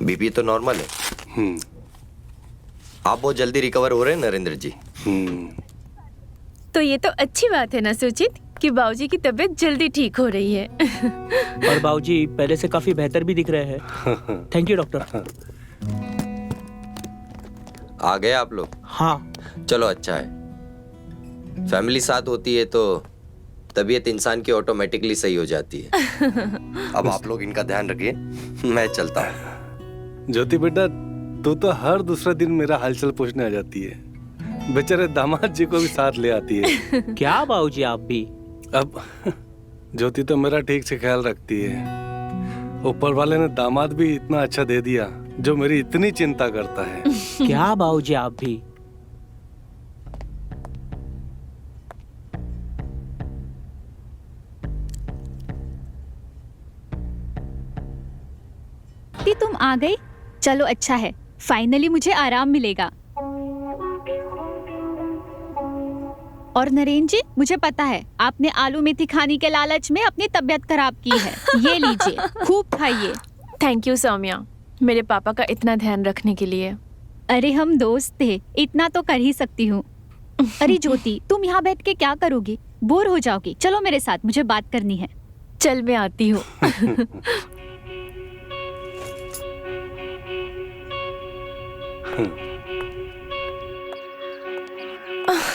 BP तो normal है। आप बहुत जल्दी रिकवर हो रहे हैं नरेंद्र जी। तो ये तो अच्छी बात है ना सुचित कि बाबूजी की तबीयत जल्दी ठीक हो रही है। और बाबूजी पहले से काफी बेहतर भी दिख रहे हैं। Thank you doctor. आ गए आप लोग? हाँ। चलो अच्छा है, फैमिली साथ होती है तो तबीयत इंसान की ऑटोमेटिकली सही हो जाती है। अब आप लोग इनका ध्यान रखिए, मैं चलता हूँ। ज्योति बेटा, तू तो हर दूसरा दिन मेरा हालचाल पूछने आ जाती है। बेचारे दामाद जी को भी साथ ले आती है। क्या बाबूजी आप भी? अब ज्योति तो मेरा ठीक से ख्याल रखती है। ऊपर वाले ने दामाद भी इतना अच्छा दे दिया जो मेरी इतनी चिंता करता है। क्या बाबूजी आप भी? तुम आ गई, चलो अच्छा है, फाइनली मुझे आराम मिलेगा। और नरेंद्र जी, मुझे पता है आपने आलू मेथी खाने के लालच में अपनी तबीयत खराब की है। ये लीजिए, खूब खाइए। थैंक यू सौम्या, मेरे पापा का इतना ध्यान रखने के लिए। अरे हम दोस्त थे, इतना तो कर ही सकती हूँ। अरे ज्योति, तुम यहाँ बैठ के क्या करोगी? बोर हो जाओगी। चलो मेरे साथ, मुझे बात करनी है। चल मैं आती हूँ।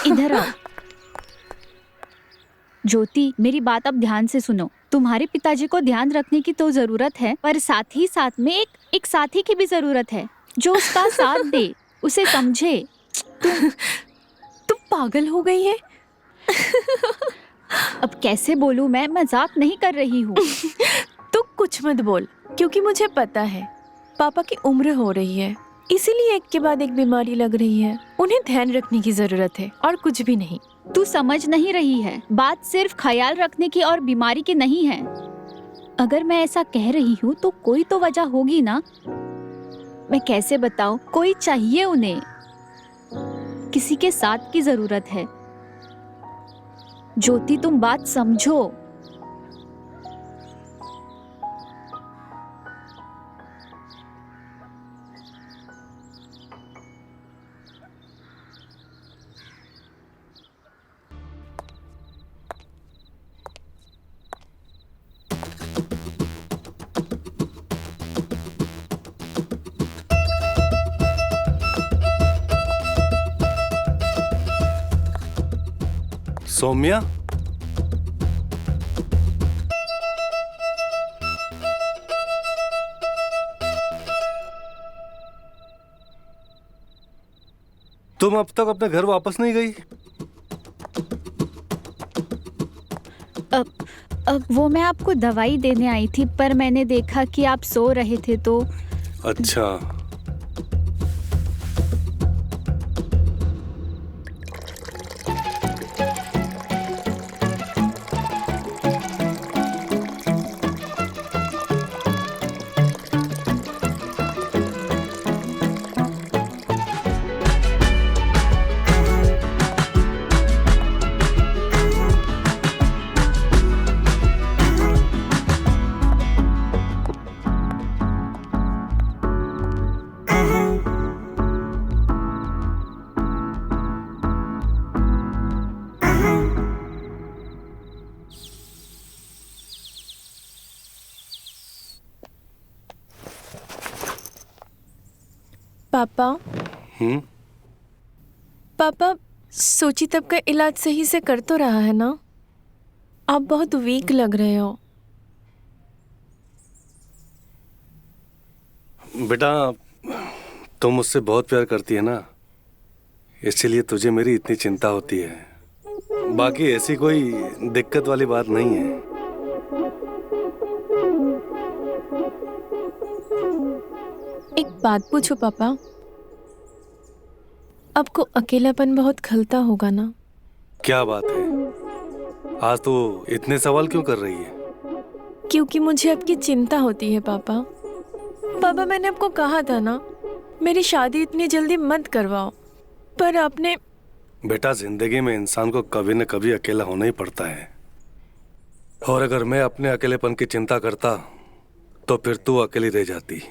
इधर आओ। ज्योति, मेरी बात अब ध्यान से सुनो। तुम्हारे पिताजी को ध्यान रखने की तो जरूरत है, पर साथ ही साथ में एक साथी की भी जरूरत है जो उसका साथ दे, उसे समझे। तुम पागल हो गई है? अब कैसे बोलूं मैं मजाक नहीं कर रही हूँ। तू कुछ मत बोल, क्योंकि मुझे पता है पापा की उम्र हो रही है, इसीलिए एक के बाद एक बीमारी लग रही है। उन्हें ध्यान रखने की जरूरत है और कुछ भी नहीं। तू समझ नहीं रही है, बात सिर्फ ख्याल रखने की और बीमारी की नहीं है। अगर मैं ऐसा कह रही हूँ तो कोई तो वजह होगी ना। मैं कैसे बताऊँ, कोई चाहिए उन्हें, किसी के साथ की जरूरत है। ज्योति, तुम बात समझो। सौम्या, तुम अब तक अपने घर वापस नहीं गई? अब वो मैं आपको दवाई देने आई थी, पर मैंने देखा कि आप सो रहे थे तो। अच्छा। पापा। पापा, सोची तब का इलाज सही से कर तो रहा है ना? आप बहुत वीक लग रहे हो। बेटा, तुम मुझसे बहुत प्यार करती है ना, इसीलिए तुझे मेरी इतनी चिंता होती है। बाकी ऐसी कोई दिक्कत वाली बात नहीं है। एक बात पूछो पापा, आपको अकेलापन बहुत खलता होगा ना? क्या बात है, आज तो इतने सवाल क्यों कर रही है? क्योंकि मुझे आपकी चिंता होती है पापा। पापा, मैंने आपको कहा था ना, मेरी शादी इतनी जल्दी मत करवाओ, पर आपने। बेटा, जिंदगी में इंसान को कभी न कभी अकेला होना ही पड़ता है, और अगर मैं अपने अकेलेपन की चिंता करता तो फिर तू अकेली रह जाती।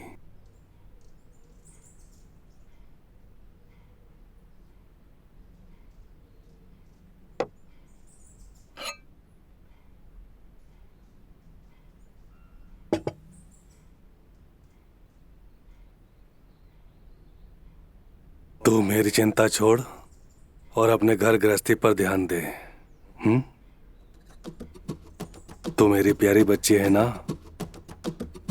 तू मेरी चिंता छोड़ और अपने घर गृहस्थी पर ध्यान दे। तू मेरी प्यारी बच्ची है ना,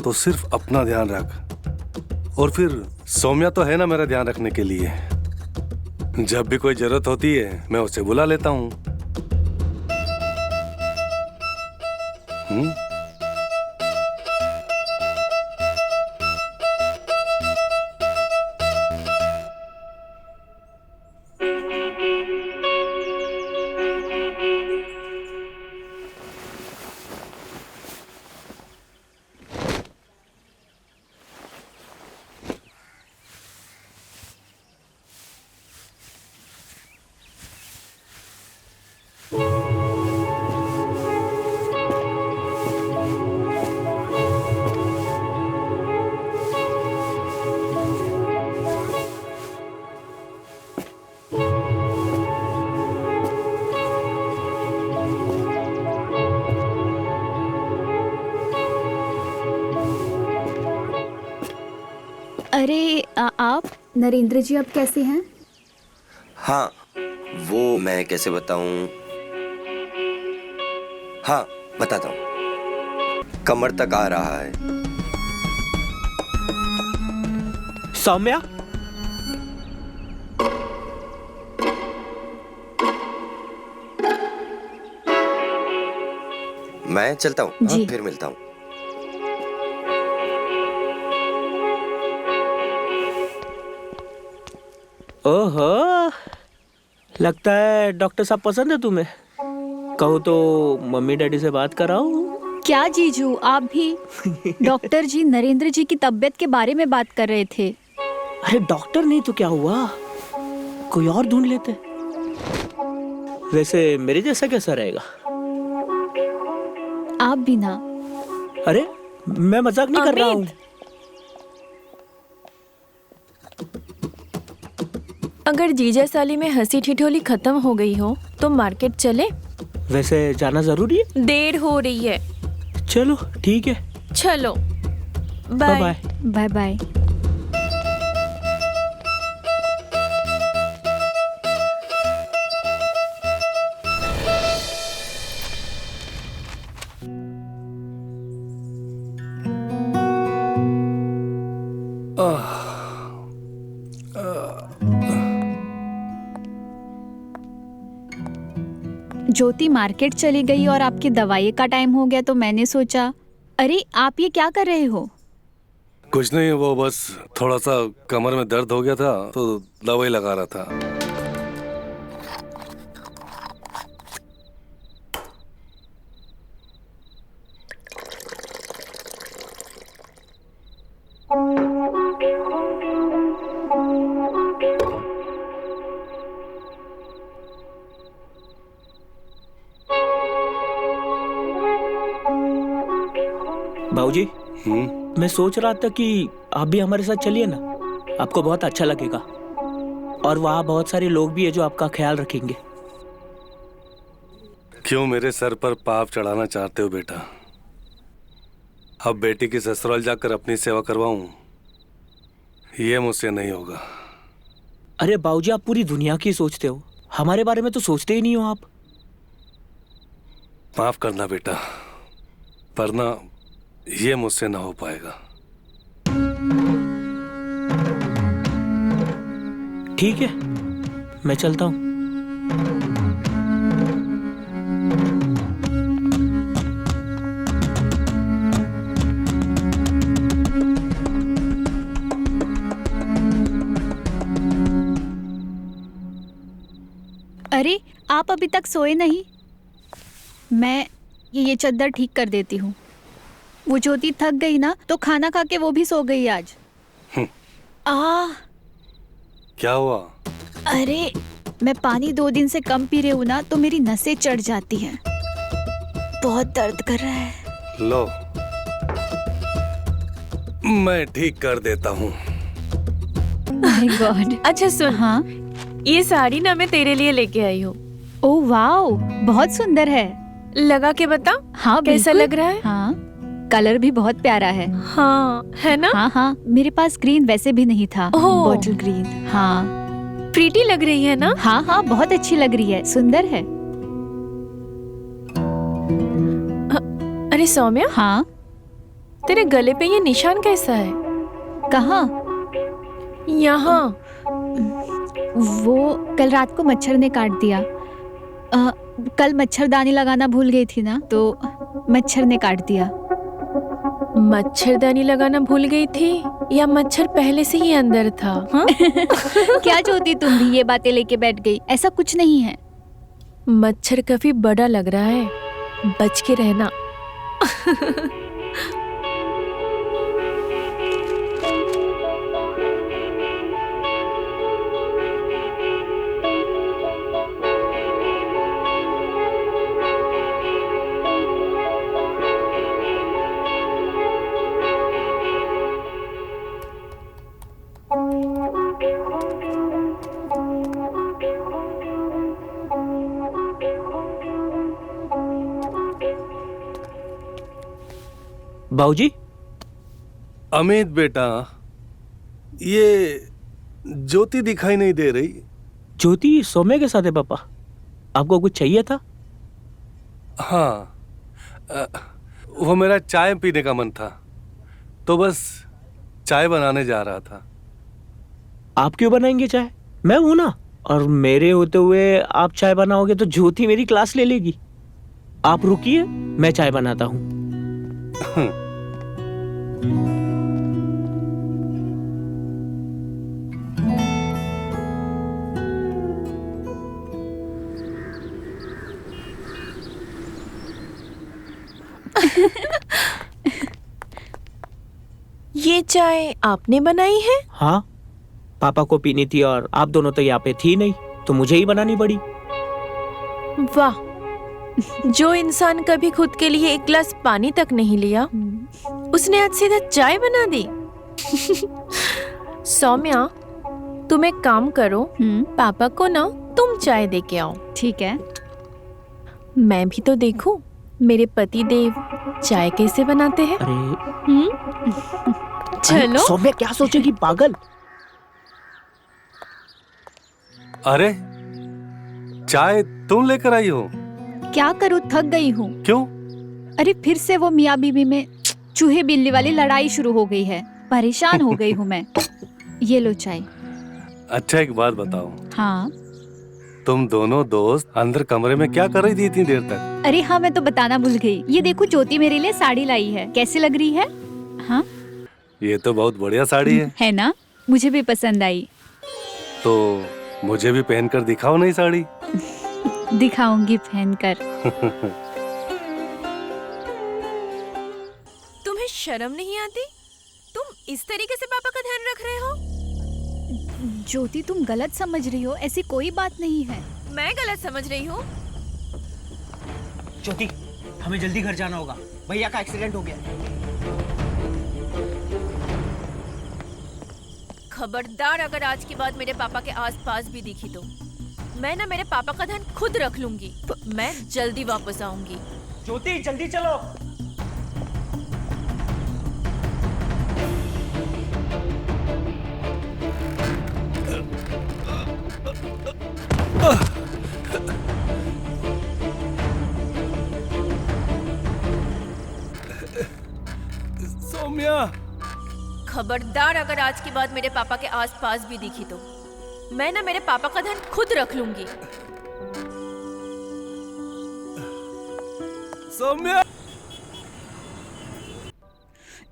तो सिर्फ अपना ध्यान रख। और फिर सौम्या तो है ना मेरा ध्यान रखने के लिए। जब भी कोई जरूरत होती है मैं उसे बुला लेता हूँ। अरे आप नरेंद्र जी अब कैसे हैं? हाँ, वो मैं कैसे बताऊं? हाँ, बताता हूँ। कमर तक आ रहा है। सौम्या, मैं चलता हूँ। हाँ, जी। फिर मिलता हूँ। ओहो, लगता है डॉक्टर साहब पसंद है तुम्हें। कहो तो मम्मी डैडी से बात कराऊं? क्या जीजू, आप भी? डॉक्टर जी नरेंद्र जी की तबीयत के बारे में बात कर रहे थे। अरे डॉक्टर नहीं तो क्या हुआ, कोई और ढूंढ लेते। वैसे मेरे जैसा कैसा रहेगा? आप भी ना। अरे मैं मजाक नहीं कर रहा हूँ। अगर जीजा साली में हंसी ठिठोली खत्म हो गई हो तो मार्केट चले? वैसे जाना जरूरी है? देर हो रही है। चलो ठीक है, चलो, bye bye. Bye bye. Jyoti market चली गई और आपकी दवाई का टाइम हो गया, तो मैंने सोचा। अरे आप ये क्या कर रहे हो? कुछ नहीं, वो बस थोड़ा सा कमर में दर्द हो गया था तो दवाई लगा रहा था। बाबूजी, मैं सोच रहा था कि आप भी हमारे साथ चलिए ना, आपको बहुत अच्छा लगेगा। और वहाँ बहुत सारे लोग भी है जो आपका ख्याल रखेंगे। क्यों मेरे सर पर पाप चढ़ाना चाहते हो बेटा? अब बेटी की ससुराल जाकर अपनी सेवा करवाऊं, ये मुझसे नहीं होगा। अरे बाबूजी, आप पूरी दुनिया की सोचते हो, हमारे बारे में तो सोचते ही नहीं हो आप। माफ करना बेटा, पर ना ये मुझसे ना हो पाएगा। ठीक है, मैं चलता हूँ। अरे आप अभी तक सोए नहीं? मैं ये चद्दर ठीक कर देती हूँ। वो ज्योति थक गई ना, तो खाना खा के वो भी सो गई आज। क्या हुआ? अरे मैं पानी 2 दिन से कम पी रही हूँ ना, तो मेरी नसें चढ़ जाती हैं। बहुत दर्द कर रहा है। लो, मैं ठीक कर देता हूँ। My God. अच्छा सुन, हाँ, ये साड़ी ना मैं तेरे लिए लेके आई हूँ। ओह वाओ, बहुत सुंदर है। लगा के बता। हाँ, कैसा बिल्कुल। लग रहा है? हाँ, कलर भी बहुत प्यारा है। हाँ, है ना? हाँ हाँ, मेरे पास ग्रीन वैसे भी नहीं था। ओह। Bottle green. हाँ प्रीटी लग रही है ना? हाँ हाँ, बहुत अच्छी लग रही है, सुंदर है। अरे सौम्या, हाँ, तेरे गले पे ये निशान कैसा है? कहाँ? यहाँ। वो कल रात को मच्छर ने काट दिया। कल मच्छरदानी लगाना भूल गई थी ना, तो मच्छर ने काट दिया। मच्छरदानी लगाना भूल गई थी या मच्छर पहले से ही अंदर था? हाँ? क्या ज्योति, तुम भी ये बातें लेके बैठ गई? ऐसा कुछ नहीं है। मच्छर काफी बड़ा लग रहा है, बच के रहना। बाबूजी, अमित बेटा, ये ज्योति दिखाई नहीं दे रही। ज्योति सौम्या के साथ है पापा। आपको कुछ चाहिए था? हाँ, वो मेरा चाय पीने का मन था, तो बस चाय बनाने जा रहा था। आप क्यों बनाएंगे चाय? मैं हूं ना। और मेरे होते हुए आप चाय बनाओगे तो ज्योति मेरी क्लास ले लेगी। आप रुकिए, मैं चाय बनाता हूँ। ये चाय आपने बनाई है? हाँ, पापा को पीनी थी और आप दोनों तो यहाँ पे थी नहीं, तो मुझे ही बनानी पड़ी। वाह, जो इंसान कभी खुद के लिए एक गिलास पानी तक नहीं लिया, उसने आज सीधा चाय बना दी। सौम्या, तुम एक काम करो, पापा को ना तुम चाय दे के आओ। ठीक है। मैं भी तो देखूं मेरे पति देव चाय कैसे बनाते हैं। अरे चलो। सौम्या क्या सोचेगी, पागल। अरे, चाय तुम लेकर आई हो? क्या करूँ, थक गई हूँ। क्यों? अरे फिर से वो मियाँ बीवी में चूहे बिल्ली वाली लड़ाई शुरू हो गई है। परेशान हो गई हूँ मैं। ये लो चाय। अच्छा, एक बात बताओ। हाँ। तुम दोनों दोस्त अंदर कमरे में क्या कर रही थी इतनी देर तक? अरे हाँ, मैं तो बताना भूल गई। ये देखो, ज्योति मेरे लिए साड़ी लाई है, कैसी लग रही है? हाँ, ये तो बहुत बढ़िया साड़ी है ना? मुझे भी पसंद आई। तो मुझे भी पहनकर दिखाओ नई साड़ी। दिखाऊंगी पहनकर। तुम्हें शर्म नहीं आती? तुम इस तरीके से पापा का ध्यान रख रहे हो? ज्योति, तुम गलत समझ रही हो, ऐसी कोई बात नहीं है। मैं गलत समझ रही हूँ? ज्योति, हमें जल्दी घर जाना होगा, भैया का एक्सीडेंट हो गया। खबरदार, अगर आज के बाद मेरे पापा के आसपास भी दिखी तो मैं ना मेरे पापा का ध्यान खुद रख लूंगी। मैं जल्दी वापस आऊंगी। ज्योति, जल्दी चलो। सौम्या, खबरदार, अगर आज के बाद मेरे पापा के आसपास भी दिखी तो मैं ना मेरे पापा का ध्यान खुद रख लूंगी। सौम्या।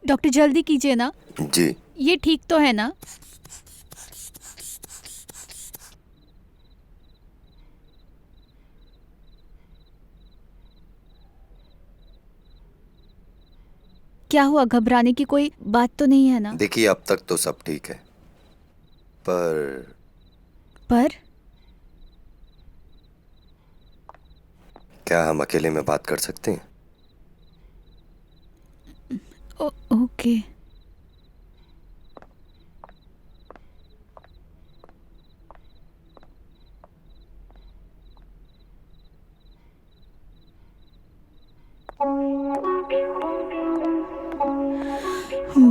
डॉक्टर, जल्दी कीजिए ना। जी। ये ठीक तो है ना? क्या हुआ, घबराने की कोई बात तो नहीं है ना? देखिए, अब तक तो सब ठीक है, पर क्या हम अकेले में बात कर सकते हैं? ओके।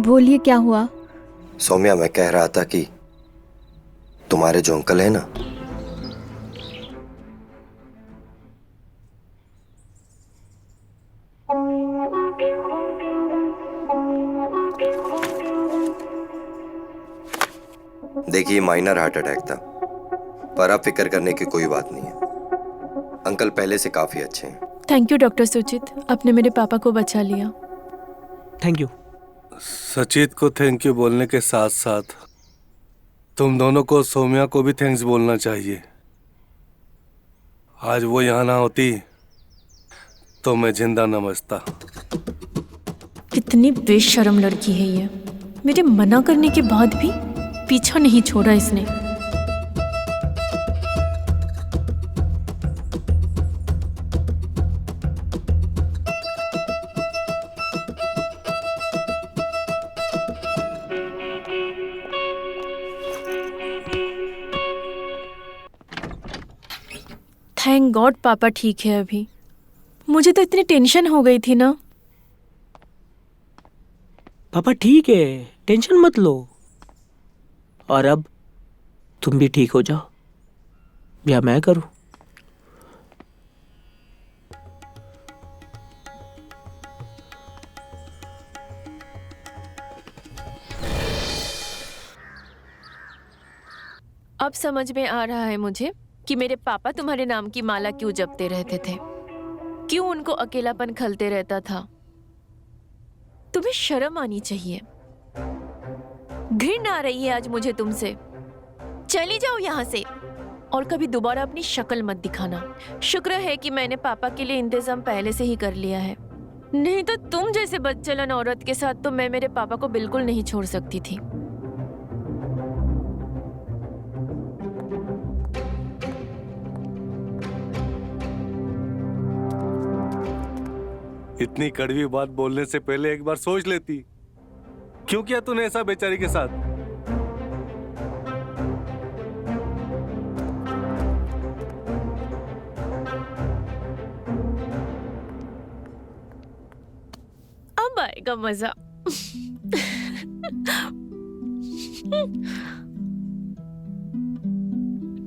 बोलिए, क्या हुआ? सौम्या, मैं कह रहा था कि तुम तुम्हारे जो अंकल है ना, देखिए माइनर हार्ट अटैक था, पर अब फिक्र करने की कोई बात नहीं है। अंकल पहले से काफी अच्छे हैं। थैंक यू डॉक्टर सुचित, आपने मेरे पापा को बचा लिया। Thank you. सचित को थैंक यू बोलने के साथ साथ तुम दोनों को, सौम्या को भी थैंक्स बोलना चाहिए। आज वो यहाँ ना होती तो मैं जिंदा न बचता। कितनी बेशर्म लड़की है ये, मेरे मना करने के बाद भी पीछा नहीं छोड़ा इसने। थैंक गॉड पापा ठीक है अभी। मुझे तो इतनी टेंशन हो गई थी ना। पापा ठीक है, टेंशन मत लो। और अब तुम भी ठीक हो जाओ या मैं करूं? अब समझ में आ रहा है मुझे कि मेरे पापा तुम्हारे नाम की माला क्यों जपते रहते थे, क्यों उनको अकेलापन खलते रहता था। तुम्हें शर्म आनी चाहिए। घृणा आ रही है आज मुझे तुमसे। चली जाओ यहाँ से और कभी दोबारा अपनी शक्ल मत दिखाना। शुक्र है कि मैंने पापा के लिए इंतजाम पहले से ही कर लिया है, नहीं तो तुम जैसे बदचलन औरत के साथ तो मैं मेरे पापा को बिल्कुल नहीं छोड़ सकती थी। इतनी कड़वी बात बोलने से पहले एक बार सोच लेती। क्यों किया तूने ऐसा बेचारी के साथ? अब आएगा मजा।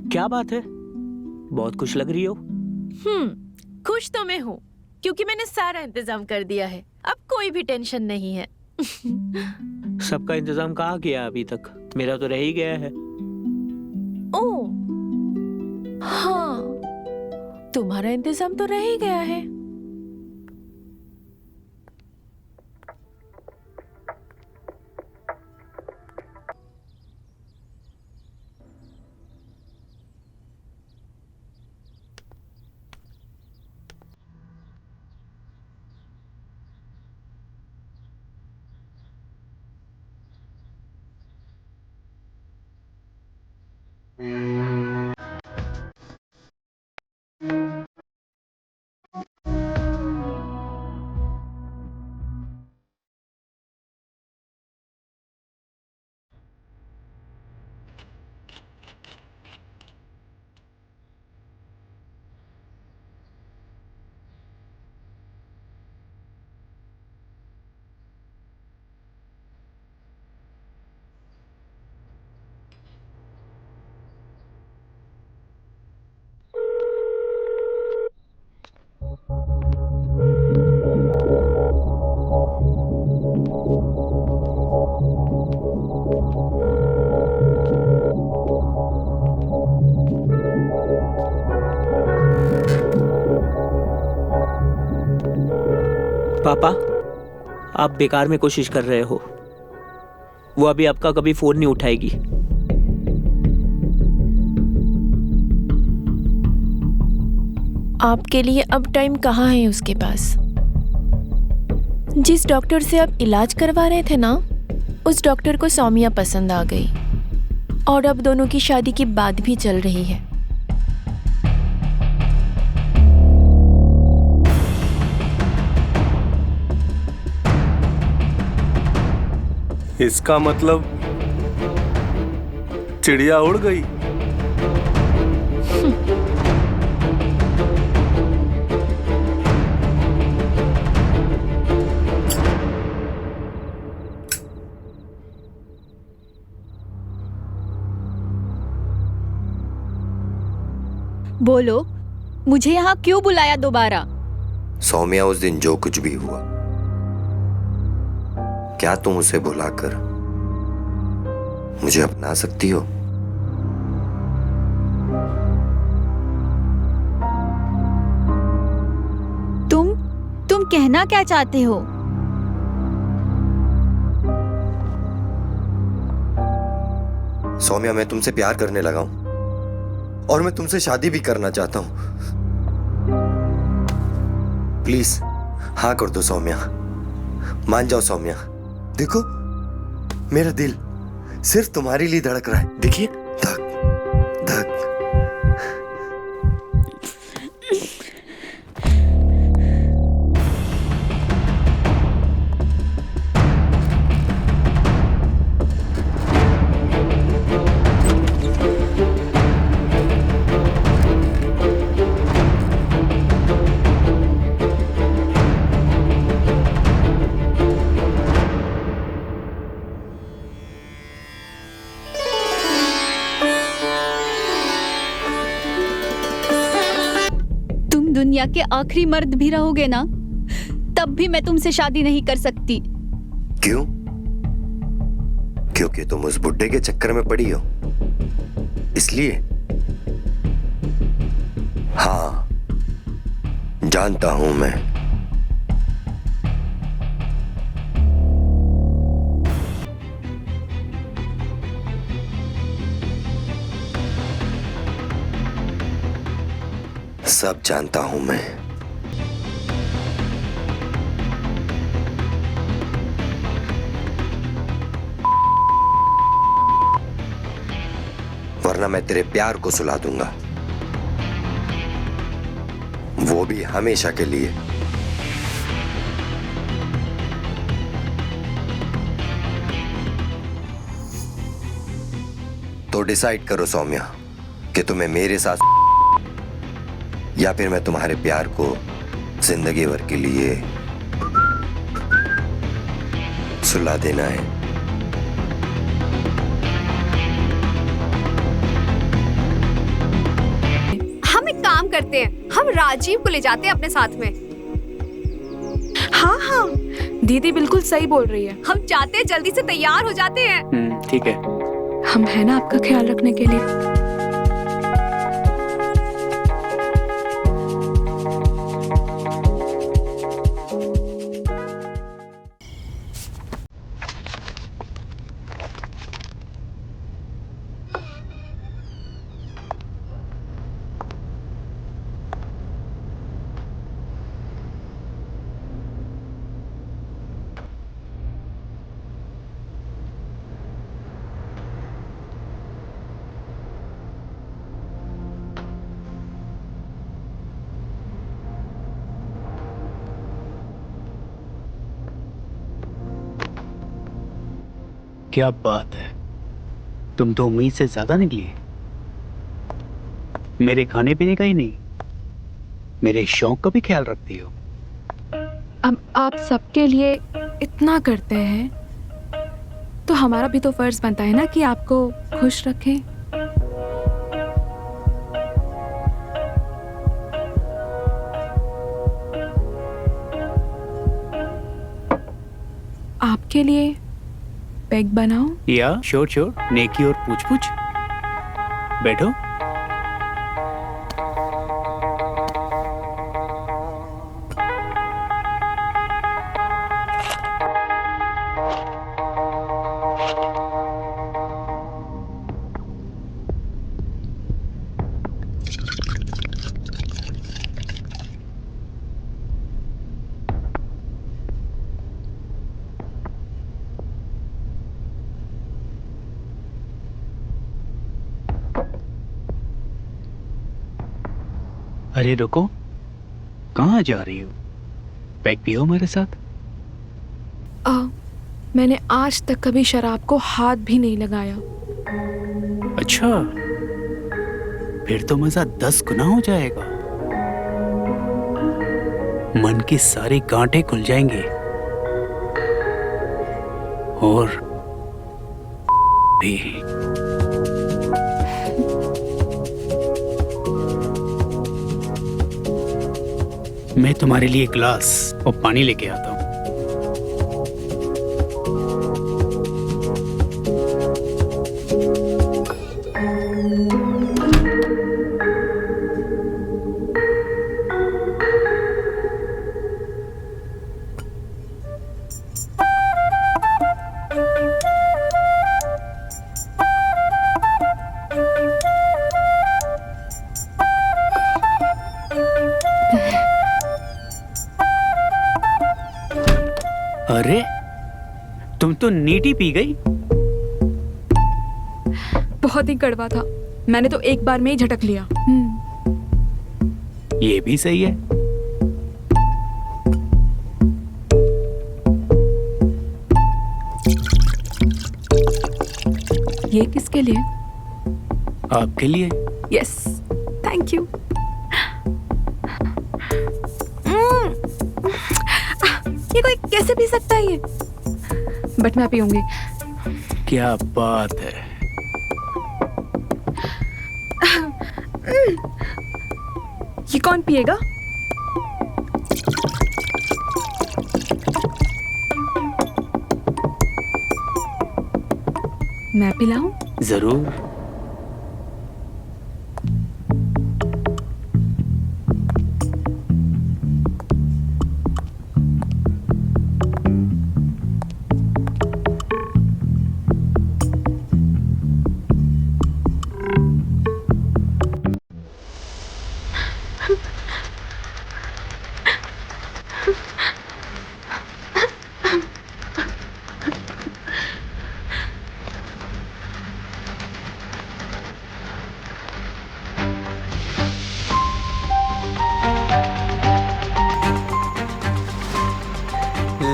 क्या बात है, बहुत खुश लग रही हो। खुश तो मैं हूँ क्योंकि मैंने सारा इंतजाम कर दिया है। अब कोई भी टेंशन नहीं है। सबका इंतजाम कहाँ किया अभी तक? मेरा तो रह ही गया है। ओ हाँ, तुम्हारा इंतजाम तो रह ही गया है। पापा, आप बेकार में कोशिश कर रहे हो। वो अभी आपका कभी फोन नहीं उठाएगी। आपके लिए अब टाइम कहाँ है उसके पास? जिस डॉक्टर से आप इलाज करवा रहे थे ना, उस डॉक्टर को सौम्या पसंद आ गई और अब दोनों की शादी की बात भी चल रही है। इसका मतलब चिड़िया उड़ गई। बोलो, मुझे यहाँ क्यों बुलाया दोबारा? सौम्या, उस दिन जो कुछ भी हुआ, क्या तुम उसे भुलाकर मुझे अपना सकती हो? तुम कहना क्या चाहते हो? सौम्या, मैं तुमसे प्यार करने लगा हूं और मैं तुमसे शादी भी करना चाहता हूं। प्लीज हाँ कर दो सौम्या, मान जाओ सौम्या। देखो, मेरा दिल सिर्फ तुम्हारे लिए धड़क रहा है। देखिए, धक धक। दुनिया के आखिरी मर्द भी रहोगे ना, तब भी मैं तुमसे शादी नहीं कर सकती। क्यों? क्योंकि तुम उस बुड्ढे के चक्कर में पड़ी हो, इसलिए? हाँ, जानता हूं मैं। सब जानता हूं मैं। वरना मैं तेरे प्यार को सुला दूंगा, वो भी हमेशा के लिए। तो डिसाइड करो सौम्या कि तुम्हें मेरे साथ या फिर मैं तुम्हारे प्यार को जिंदगी भर के लिए सुला देना है। हम एक काम करते हैं, हम राजीव को ले जाते हैं अपने साथ में। हाँ हाँ, दीदी बिल्कुल सही बोल रही है। हम जाते हैं, जल्दी से तैयार हो जाते हैं। ठीक है। हम है ना आपका ख्याल रखने के लिए। क्या बात है, तुम तो उम्मीद से ज्यादा निकली। मेरे खाने पीने का ही नहीं, मेरे शौक का भी ख्याल रखती हो। अब आप सबके लिए इतना करते हैं तो हमारा भी तो फर्ज बनता है ना कि आपको खुश रखें। आपके लिए पैक बनाओ? या श्योर श्योर, नेकी और पूछ पूछ। बैठो। अरे रुको, कहाँ जा रही हो? पैक पियो हमारे साथ। मैंने आज तक कभी शराब को हाथ भी नहीं लगाया। अच्छा, फिर तो मजा 10 गुना हो जाएगा। मन की सारी गांठें खुल जाएंगी और भी। मैं तुम्हारे लिए एक ग्लास और पानी लेके आता हूँ। अरे तुम तो नीटी पी गई। बहुत ही कड़वा था, मैंने तो एक बार में ही झटक लिया। ये भी सही है। ये किसके लिए? आपके लिए। Yes, thank you. ये कोई कैसे पी सकता है ये? बट मैं पीऊंगी। क्या बात है। ये कौन पिएगा? मैं पिलाऊं? जरूर।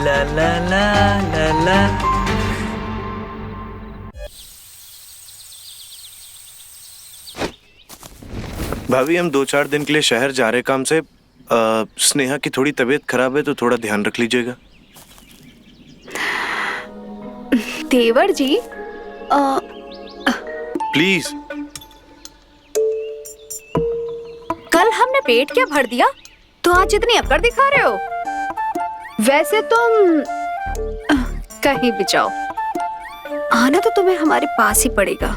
ला ला ला ला ला। भाभी हम 2-4 दिन के लिए शहर जा रहे काम से। स्नेहा की थोड़ी तबीयत खराब है तो थोड़ा ध्यान रख लीजिएगा। देवर जी, प्लीज। कल हमने पेट क्या भर दिया तो आज इतनी अकड़ दिखा रहे हो? वैसे तुम कहीं भी जाओ, आना तो तुम्हें हमारे पास ही पड़ेगा।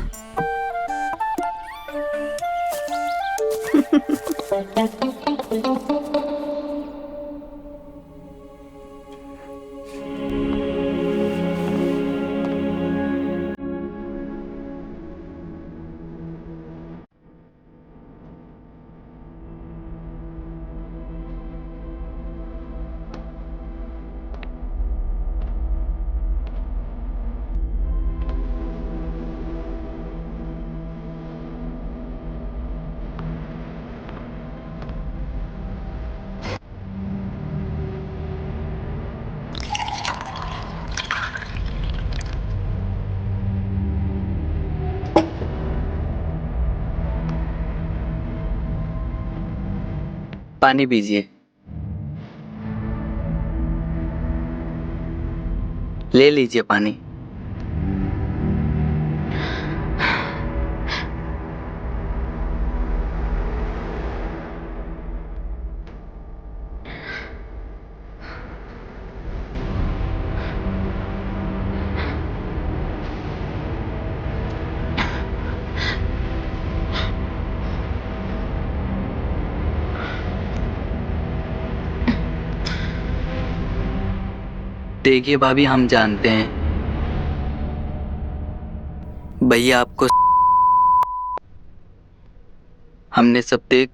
पानी पीजिए। ले लीजिए पानी। देखिए भाभी, हम जानते हैं भैया आपको, हमने सब देख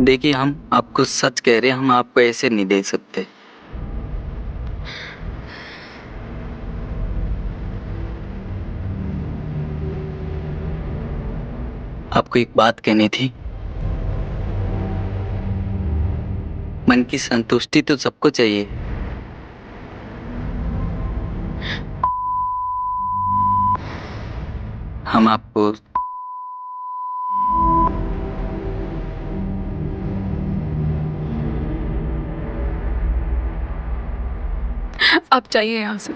देखिए, हम आपको सच कह रहे हैं, हम आपको ऐसे नहीं दे सकते। आपको एक बात कहनी थी। मन की संतुष्टि तो सबको चाहिए। हम आपको आप जाइए यहाँ से।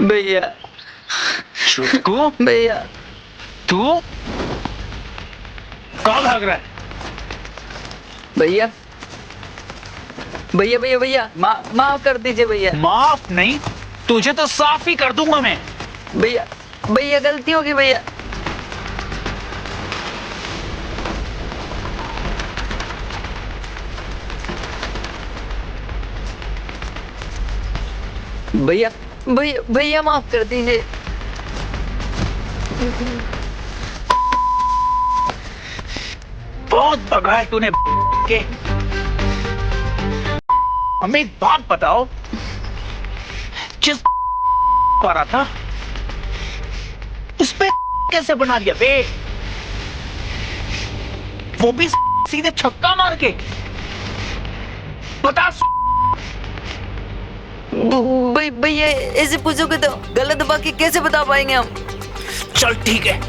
भैया चिक्कू भैया तू कहाँ भाग रहा है? भैया भैया भैया भैया माफ कर दीजिए भैया। माफ नहीं, तुझे तो साफ ही कर दूंगा मैं। भैया भैया गलती होगी भैया। भैया भैया भैया माफ कर दीजिए। बहुत भगा है तूने के। हमें एक बात बताओ, जिस पर रहा था उस पे कैसे बना दिया बे? वो भी सीधे छक्का मार के। बता। भैया ऐसे पूछोगे तो गलत बाकी कैसे बता पाएंगे हम? चल ठीक है।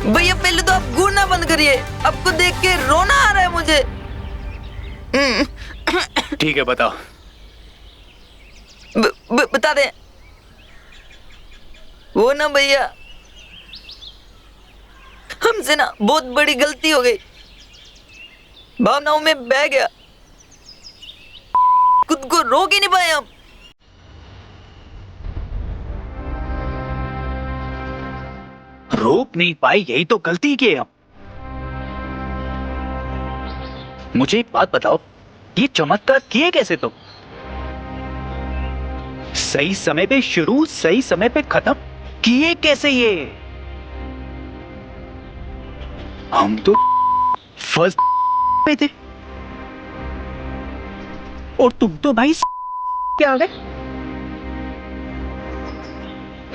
भैया पहले तो आप घूरना बंद करिए, आपको देख के रोना आ रहा है मुझे। ठीक है बताओ। बता दे। वो ना भैया, हमसे ना बहुत बड़ी गलती हो गई, भावनाओं में बह गया, खुद को रोक ही नहीं पाए हम। रोक नहीं पाए, यही तो गलती की है हम। मुझे एक बात बताओ, ये चमत्कार किए कैसे तुम? सही समय पे शुरू, सही समय पे खत्म किए कैसे ये? हम तो फर्स्ट पे थे और तुम तो भाई क्या आ गए?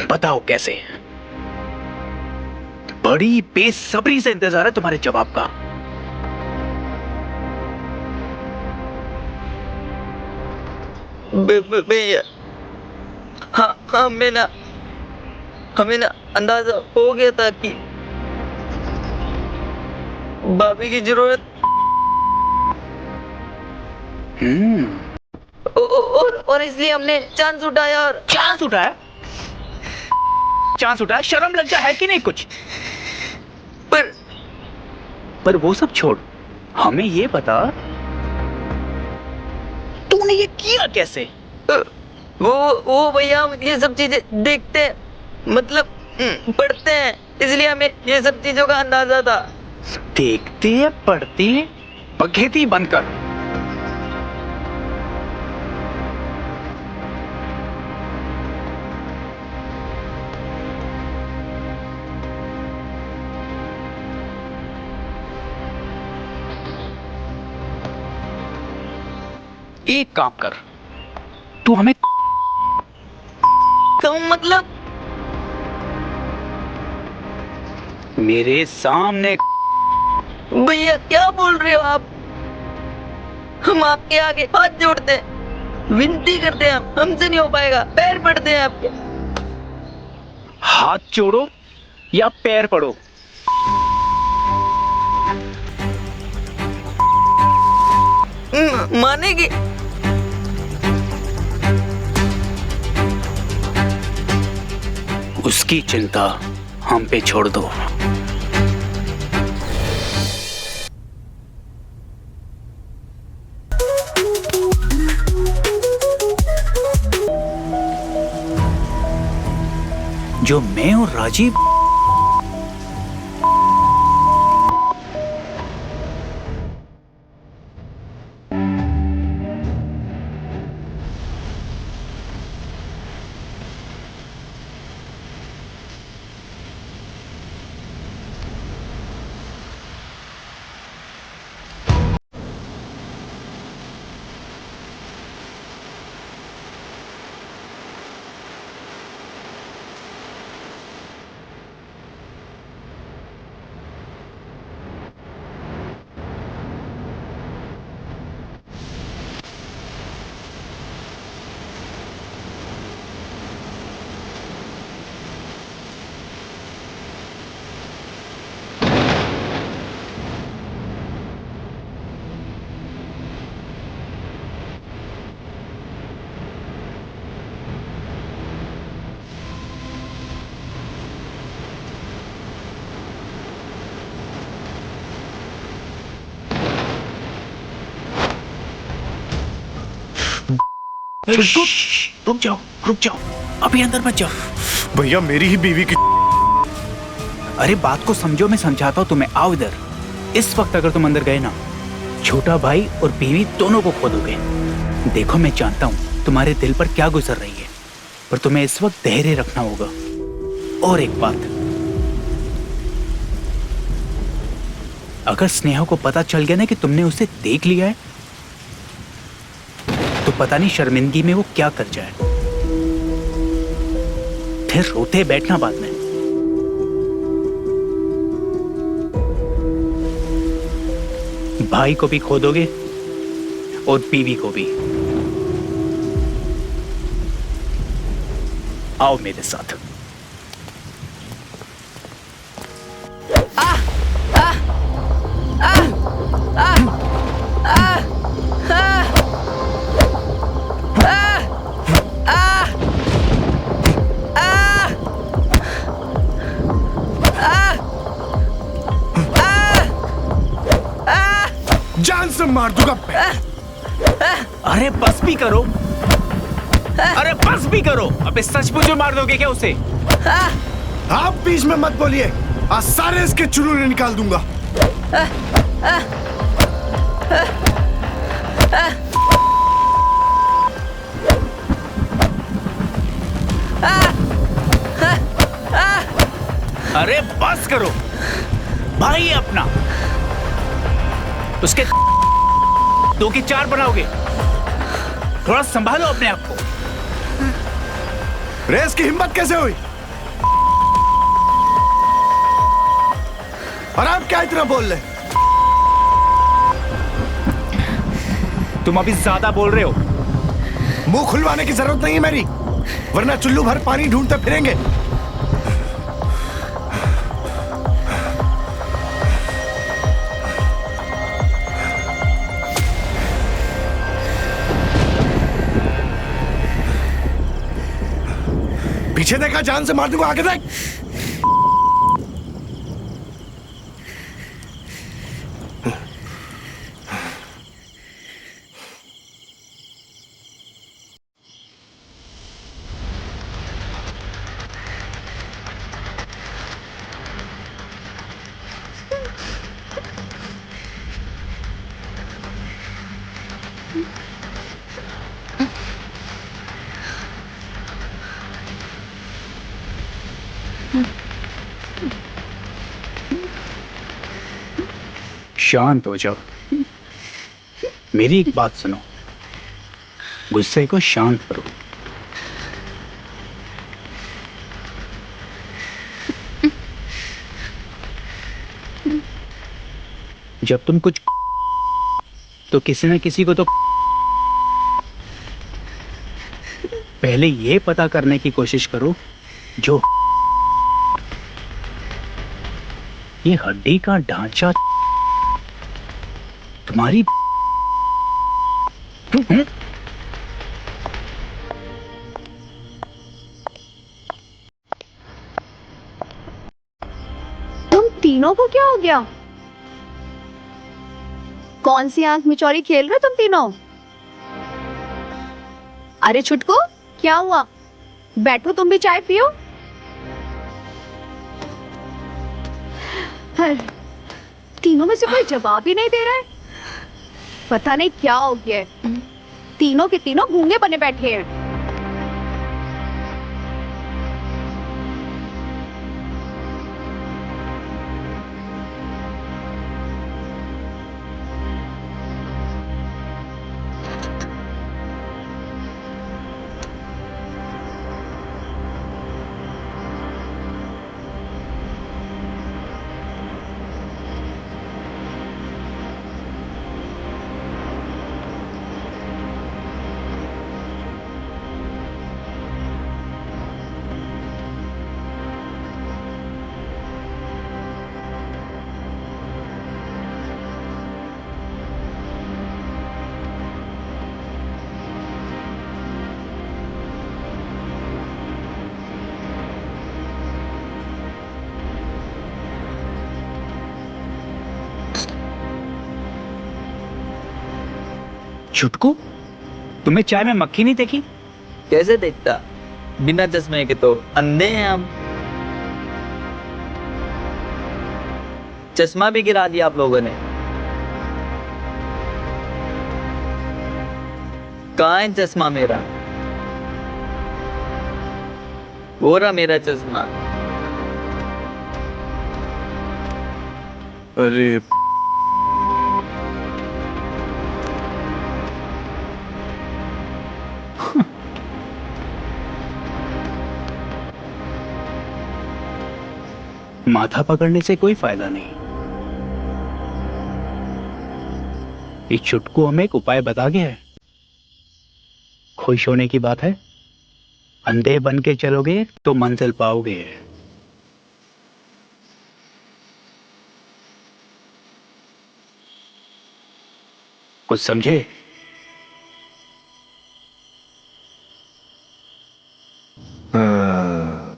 बताओ कैसे? बड़ी बेसब्री से इंतजार है तुम्हारे जवाब का। भैया हाँ हमें ना अंदाजा हो गया था कि भाभी की जरूरत। और इसलिए हमने चांस उठाया। और चांस उठाया? चांस उठाया? शर्म लज्जा है कि नहीं कुछ? पर वो सब छोड़, हमें ये बता तूने ये किया कैसे? वो भैया हम ये सब चीजें देखते हैं, मतलब पढ़ते हैं, इसलिए हमें ये सब चीजों का अंदाजा था। देखते हैं, पढ़ते हैं, बखेती बंद कर। एक काम कर, तू हमें मतलब मेरे सामने भैया क्या बोल रहे हो आप? हम आपके आगे हाथ जोड़ते हैं, विनती करते हैं, हमसे नहीं हो पाएगा, पैर पड़ते हैं आपके। हाथ जोड़ो या पैर पड़ो, मानेगी? उसकी चिंता हम पे छोड़ दो। जो मैं और राजीव रुक जाओ, अभी अंदर मत जाओ। भैया मेरी ही बीवी की। अरे बात को समझो, मैं समझाता हूँ तुम्हें। आओ इधर। इस वक्त अगर तुम अंदर गए ना, छोटा भाई और बीवी दोनों को खो दोगे। देखो मैं जानता हूँ तुम्हारे दिल पर क्या गुजर रही है, पर तुम्हें इस वक्त धैर्य रखना होगा। और एक बात, अगर स्नेहा को पता चल गया ना कि तुमने उसे देख लिया है, तो पता नहीं शर्मिंदगी में वो क्या कर जाए। फिर रोते बैठना बाद में। भाई को भी खो दोगे और बीवी को भी। आओ मेरे साथ। जान से मार दूंगा। अरे बस भी करो, अरे बस भी करो। अबे सच मुझे मार दोगे क्या उसे? आप बीच में मत बोलिए, आज सारे इसके चुरूले निकाल दूंगा। अरे बस करो, भाई है अपना, उसके 2 की 4 बनाओगे। थोड़ा संभालो अपने आप को। रेस की हिम्मत कैसे हुई? और आप क्या इतना बोल रहे? तुम अभी ज्यादा बोल रहे हो। मुंह खुलवाने की जरूरत नहीं है मेरी, वरना चुल्लू भर पानी ढूंढते फिरेंगे। पीछे देखा, जान से मार दूंगा। आगे देख। शांत हो जाओ। मेरी एक बात सुनो, गुस्से को शांत करो। जब तुम कुछ तो किसी न किसी को तो पहले ये पता करने की कोशिश करो, जो ये हड्डी का ढांचा तुम्हारी तुम तीनों को क्या हो गया? कौन सी आंख मिचौरी खेल रहे हो तुम तीनों? अरे छुटको, क्या हुआ? बैठो, तुम भी चाय पियो। तीनों में से कोई जवाब ही नहीं दे रहा है। पता नहीं क्या हो गया है। तीनों के तीनों गूंगे बने बैठे हैं। छुटकू, तुम्हें चाय में मक्खी नहीं देखी? कैसे देखता, बिना चश्मे के तो अंधे हैं हम। चश्मा भी गिरा दिया आप लोगों ने। कहाँ है चश्मा मेरा? वो रहा मेरा चश्मा। अरे माथा पकड़ने से कोई फायदा नहीं। इस चुटकू हमें एक उपाय बता गया है। खुश होने की बात है, अंधे बन के चलोगे तो मंजिल पाओगे। कुछ समझे? हाँ,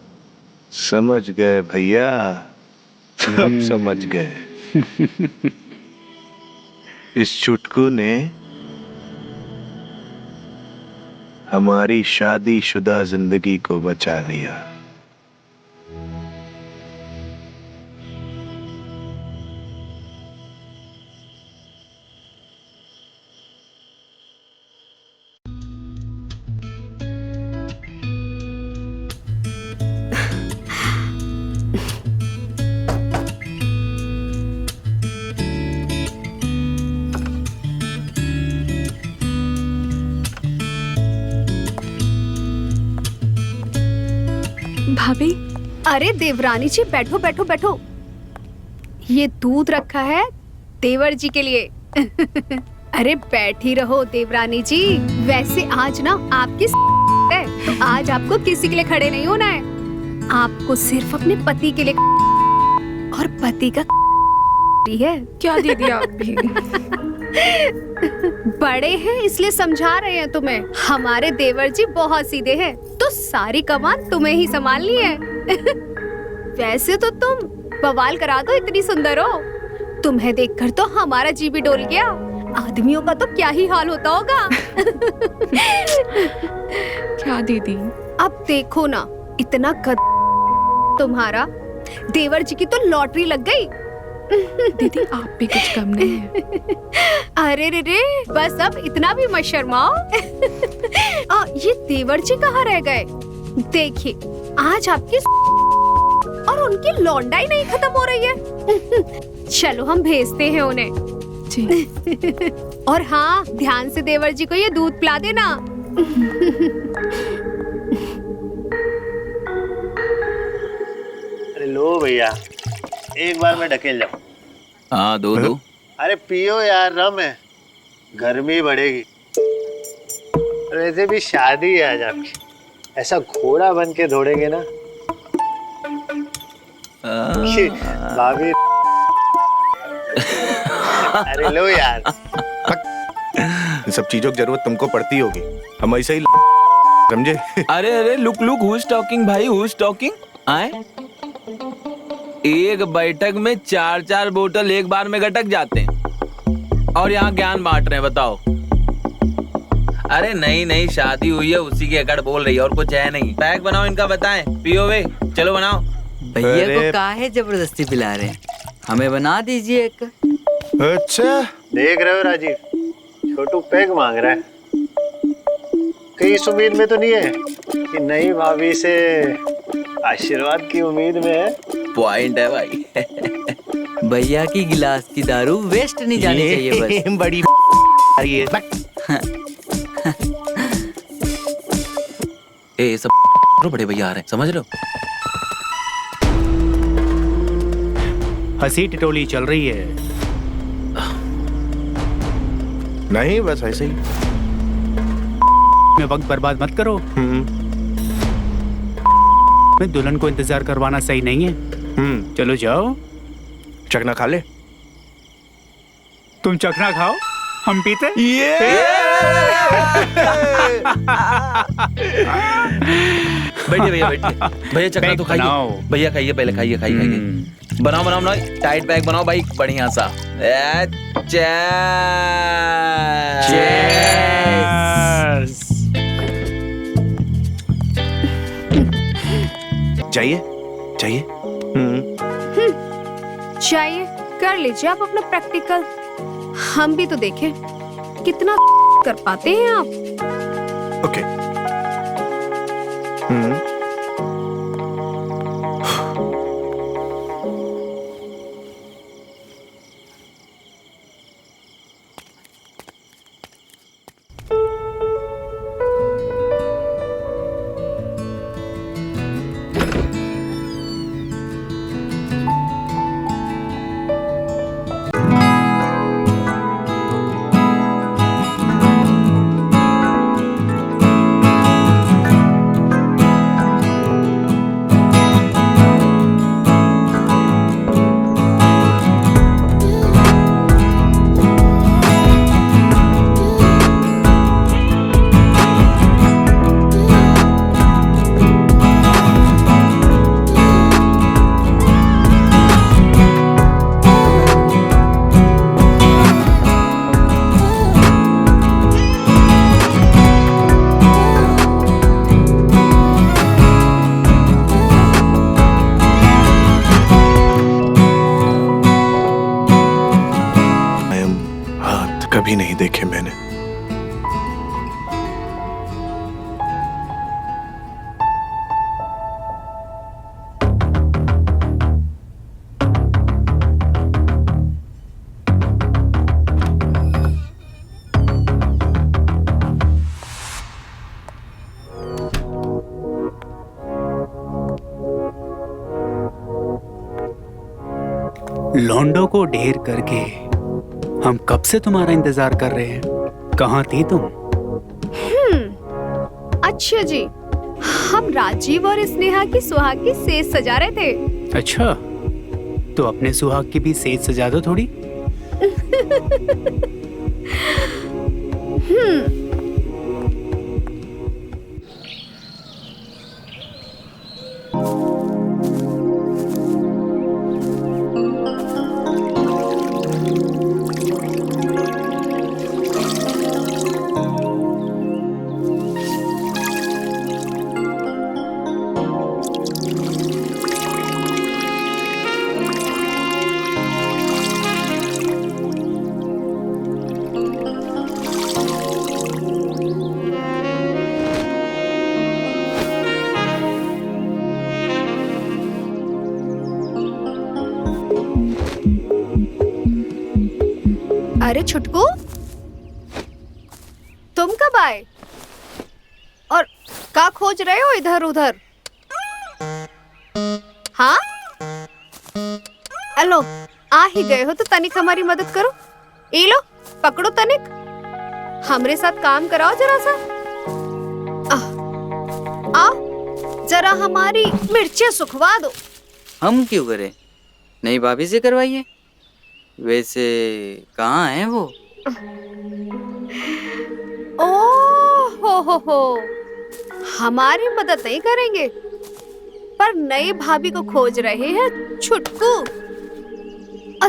समझ गए भैया, सब समझ गए। इस चुटकू ने हमारी शादीशुदा जिंदगी को बचा लिया। भाभी, अरे देवरानी जी, बैठो बैठो बैठो। ये दूध रखा है देवर जी के लिए। अरे बैठी रहो देवरानी जी। वैसे आज ना आपकी है, तो आज आपको किसी के लिए खड़े नहीं होना है। आपको सिर्फ अपने पति के लिए, और पति का है। क्या दीदी आप भी? बड़े हैं इसलिए समझा रहे हैं तुम्हें। हमारे देवर जी बहुत सीधे हैं, तो सारी कमान तुम्हें ही संभालनी है। वैसे तो तुम बवाल करा दो, इतनी सुंदर हो। तुम्हें देखकर तो हमारा जी भी डोल गया। आदमियों का तो क्या ही हाल होता होगा। क्या दीदी? अब देखो ना, इतना कद तुम्हारा, देवर जी की तो लॉटरी लग गई। दीदी आप भी कुछ कम नहीं है। अरे रे रे, बस अब इतना भी मत शर्माओ। ये देवर जी कहाँ रह गए? देखिए, आज आपकी और उनकी लौंडाई नहीं खत्म हो रही है। चलो हम भेजते हैं उन्हें। जी। और हाँ, ध्यान से देवर जी को ये दूध पिला देना। अरे लो भैया, एक बार में ढकेल जाऊं। हाँ दो दो। अरे पियो यार, रम है, गर्मी बढ़ेगी। वैसे भी शादी है आज आपकी, ऐसा घोड़ा बन के दौड़ेंगे ना। भाभी। अरे लो यार। इन सब चीजों की जरूरत तुमको पड़ती होगी, हम ऐसे ही समझे। अरे अरे look look, who is talking भाई, हु इज टॉकिंग? आए एक बैठक में 4-4 बोतल एक बार में गटक जाते हैं और यहाँ ज्ञान बांट रहे हैं, बताओ। अरे नहीं नहीं, शादी हुई है उसी की एकड़ बोल रही है, और कुछ है नहीं। पैक बनाओ इनका, बताएं। पियो वे, चलो बनाओ। भैया को काहे जबरदस्ती पिला रहे हैं, हमें बना दीजिए एक। अच्छा देख रहे हो राजीव, छोटू पैग मांग रहा है। कहीं इस उम्मीद में तो नहीं है कि नई भाभी से आशीर्वाद की उम्मीद में है। पॉइंट है भाई। भैया की गिलास की दारू वेस्ट नहीं जानी चाहिए बस। बड़ी ए सब बड़े भैया आ रहे हैं, समझ लो। हंसी टिटोली चल रही है। नहीं, बस ऐसे ही। में वक्त बर्बाद मत करो। में दुल्हन को इंतजार करवाना सही नहीं है। चलो जाओ। चखना खा ले। तुम चखना खाओ, हम पीते। बैठिए भैया, बैठिए भैया, चखना तो खाइए। भैया खाइए, पहले खाइए, खाइए। बनाओ बनाओ बनाओ, टाइट पैक बनाओ भाई, बढ़िया सा। जाइए जाइए। चाहिए कर लीजिए आप अपना प्रैक्टिकल, हम भी तो देखें कितना कर पाते हैं आप। ओके। कभी नहीं देखे मैंने। लौंडों को ढेर करके हम कब से तुम्हारा इंतजार कर रहे हैं, कहाँ थी तुम? अच्छा जी, हम राजीव और स्नेहा की सुहाग की सेज सजा रहे थे। अच्छा, तो अपने सुहाग की भी सेज सजा दो थोड़ी। अरे छुटकू, तुम कब आए और क्या खोज रहे हो इधर उधर? हाँ, हेलो, आ ही गए हो तो तनिक हमारी मदद करो। ये लो, पकड़ो तनिक, हमरे साथ काम कराओ जरा सा। आओ जरा हमारी मिर्चें सुखवा दो। हम क्यों करें, नई भाभी से करवाइए। वैसे कहाँ है वो? हो, हमारी मदद नहीं करेंगे पर नई भाभी को खोज रहे हैं छुटकू।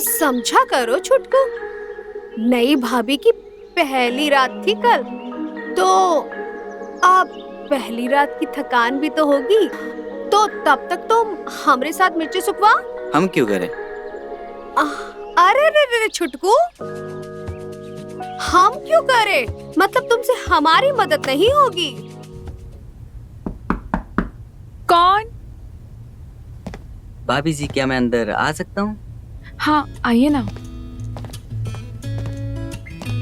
समझा करो छुटकू, नई भाभी की पहली रात थी कल, तो अब पहली रात की थकान भी तो होगी, तो तब तक तुम हमरे साथ मिर्ची सुखवा। हम क्यों करें? अरे रे छुटकू, हम क्यों करें? मतलब तुमसे हमारी मदद नहीं होगी। कौन? भाभी जी, क्या मैं अंदर आ सकता हूँ? हाँ, आइए ना।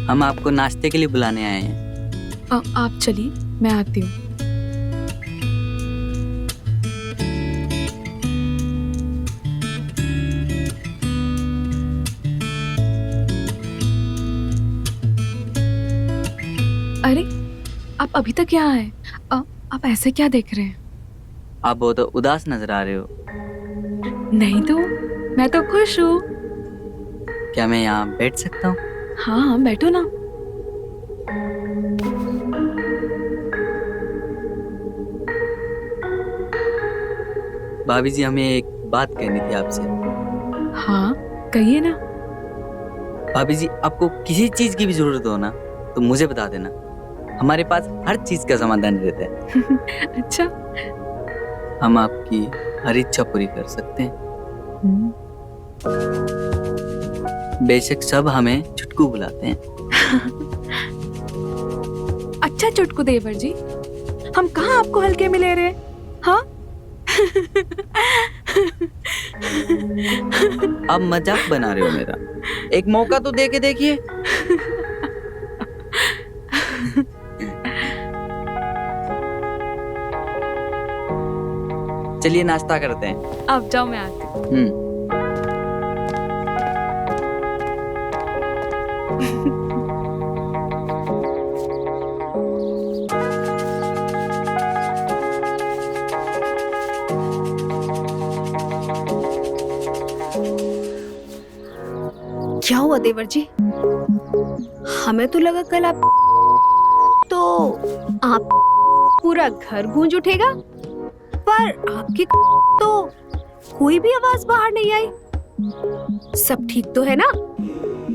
हम आपको नाश्ते के लिए बुलाने आए हैं। आप चलिए, मैं आती हूँ। अरे, आप अभी तक यहाँ हैं? आप ऐसे क्या देख रहे हैं? आप बहुत उदास नजर आ रहे हो। नहीं तो, मैं तो खुश हूँ। क्या मैं यहाँ बैठ सकता हूँ? हाँ, बैठो ना। भाभी जी, हमें एक बात कहनी थी आपसे। हाँ, कहिए ना। भाभी जी, आपको किसी चीज की भी जरूरत हो ना तो मुझे बता देना, हमारे पास हर चीज का समाधान रहता है। अच्छा, हम आपकी हर इच्छा पूरी कर सकते हैं। बेशक सब हमें चुटकू बुलाते हैं। अच्छा चुटकू देवर जी, हम कहाँ आपको हल्के में ले रहे हैं? हाँ? आप मजाक बना रहे हो मेरा, एक मौका तो दे के देखिए। चलिए नाश्ता करते हैं। आप जाओ, मैं आती हूँ। क्या हुआ देवर जी? हमें तो लगा कल आप पूरा घर गूंज उठेगा, पर आपकी तो कोई भी आवाज बाहर नहीं आई। सब ठीक तो है ना?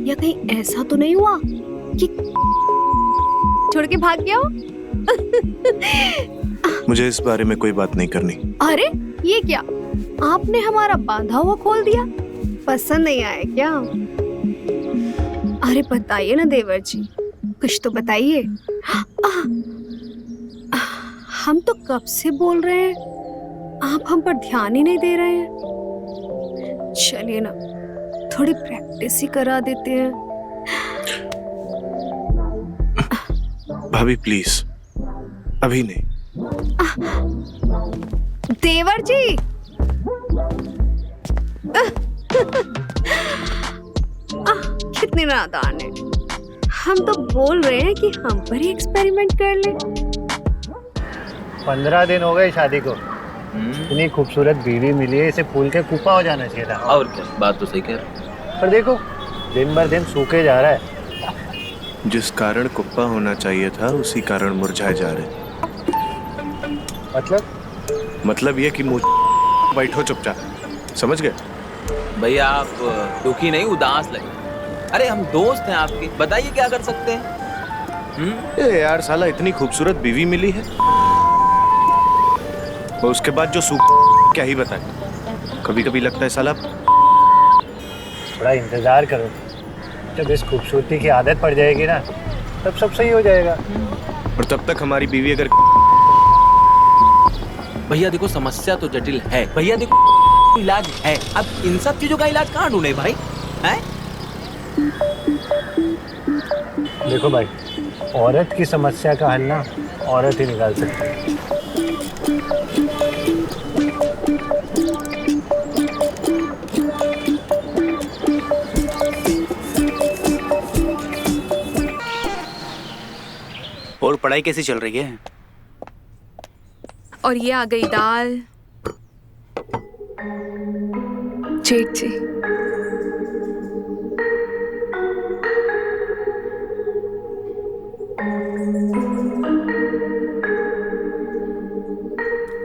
या कहीं ऐसा तो नहीं हुआ कि छोड़ के भाग गया हो? मुझे इस बारे में कोई बात नहीं करनी। अरे ये क्या, आपने हमारा बांधा हुआ खोल दिया? पसंद नहीं आया क्या? अरे बताइए ना देवर जी, कुछ तो बताइए। हम तो कब से बोल रहे हैं, आप हम पर ध्यान ही नहीं दे रहे हैं। चलिए ना, थोड़ी प्रैक्टिस ही करा देते हैं। भाभी प्लीज, अभी नहीं। देवर जी कितनी नादान है। हम तो बोल रहे हैं कि हम पर ही एक्सपेरिमेंट कर ले। 15 दिन हो गए शादी को, इतनी खूबसूरत बीवी मिली है, इसे फूल के कुपा हो जाना चाहिए था। और क्या, बात तो सही कह रहे। पर देखो दिन भर दिन सूखे जा रहा है। जिस कारण कुप्पा होना चाहिए था उसी कारण मुरझाए जा रहे। मतलब ये कि बैठो चुपचाप, समझ गए? भैया आप दुखी नहीं, उदास लगे। अरे हम दोस्त हैं आपके, बताइए क्या कर सकते हैं? ए यार साला, इतनी खूबसूरत बीवी मिली है और उसके बाद जो क्या ही बताए। कभी कभी लगता है साला थोड़ा इंतजार करो, जब इस खूबसूरती की आदत पड़ जाएगी ना तब सब सही हो जाएगा। और तब तक हमारी बीवी अगर भैया देखो समस्या तो जटिल है, भैया देखो इलाज है। अब इन सब चीजों का इलाज कहाँ ढूंढे भाई? हैं? देखो भाई, औरत की समस्या का हल ना औरत ही निकाल सकती है। और पढ़ाई कैसी चल रही है? और ये आ गई दाल। जेठ जी,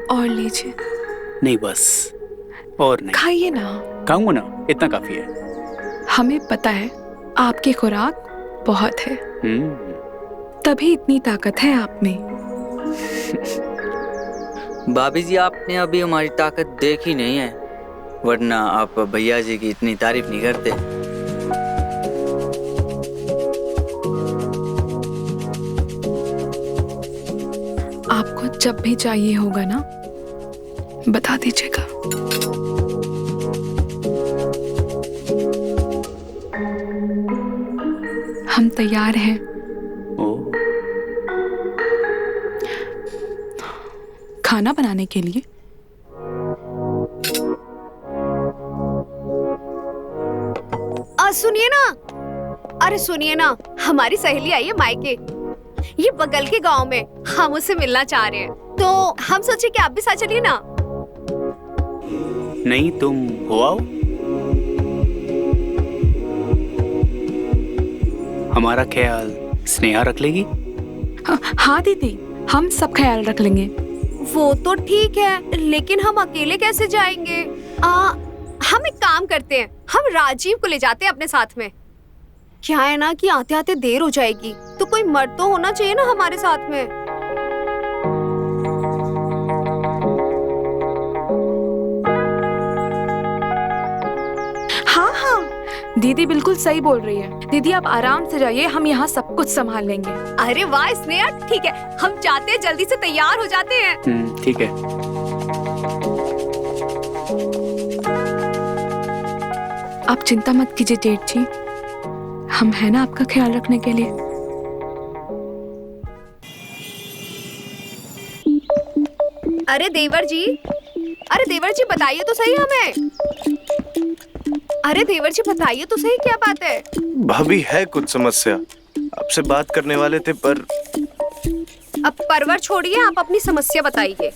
और लीजिए। नहीं बस, और नहीं। खाइए ना। खाऊंगा ना, इतना काफी है। हमें पता है आपकी खुराक बहुत है, तभी इतनी ताकत है आप में। भाभी जी, आपने अभी हमारी ताकत देखी नहीं है, वरना आप भैया जी की इतनी तारीफ नहीं करते। आपको जब भी चाहिए होगा ना, बता दीजिएगा। हम तैयार हैं। खाना बनाने के लिए। सुनिए ना, अरे सुनिए ना, हमारी सहेली आई है मायके, ये बगल के गांव में। हम उससे मिलना चाह रहे हैं, तो हम सोचे कि आप भी साथ चलिए ना। नहीं, तुम हो आओ। हमारा ख्याल स्नेहा रख लेगी। हाँ दीदी, हम सब ख्याल रख लेंगे। वो तो ठीक है, लेकिन हम अकेले कैसे जाएंगे? हम एक काम करते हैं, हम राजीव को ले जाते हैं अपने साथ में। क्या है ना कि आते आते देर हो जाएगी, तो कोई मर्द तो होना चाहिए ना हमारे साथ में। दीदी बिल्कुल सही बोल रही है। दीदी आप आराम से जाइए, हम यहाँ सब कुछ संभाल लेंगे। अरे वाह स्नेहा, ठीक है हम जाते हैं, जल्दी से तैयार हो जाते हैं। ठीक है। आप चिंता मत कीजिए जेठ जी, हम है ना आपका ख्याल रखने के लिए। अरे देवर जी बताइए तो सही हमें। अरे देवर जी बताइए तो सही, क्या बात है? भाभी है कुछ समस्या, आपसे बात करने वाले थे पर। अब परवर छोड़िए, आप अपनी समस्या बताइए।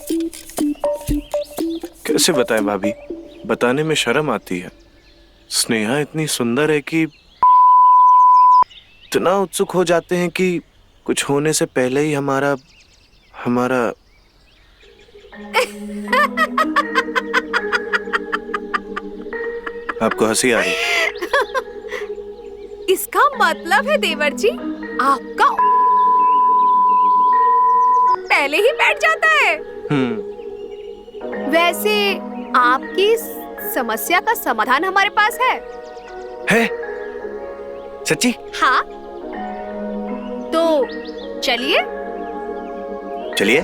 कैसे बताएं भाभी, बताने में शर्म आती है। स्नेहा इतनी सुंदर है कि इतना उत्सुक हो जाते हैं कि कुछ होने से पहले ही हमारा आपको हंसी आ रही? इसका मतलब है देवर जी आपका पहले ही बैठ जाता है। वैसे आपकी समस्या का समाधान हमारे पास है। सच्ची? हाँ तो चलिए। चलिए।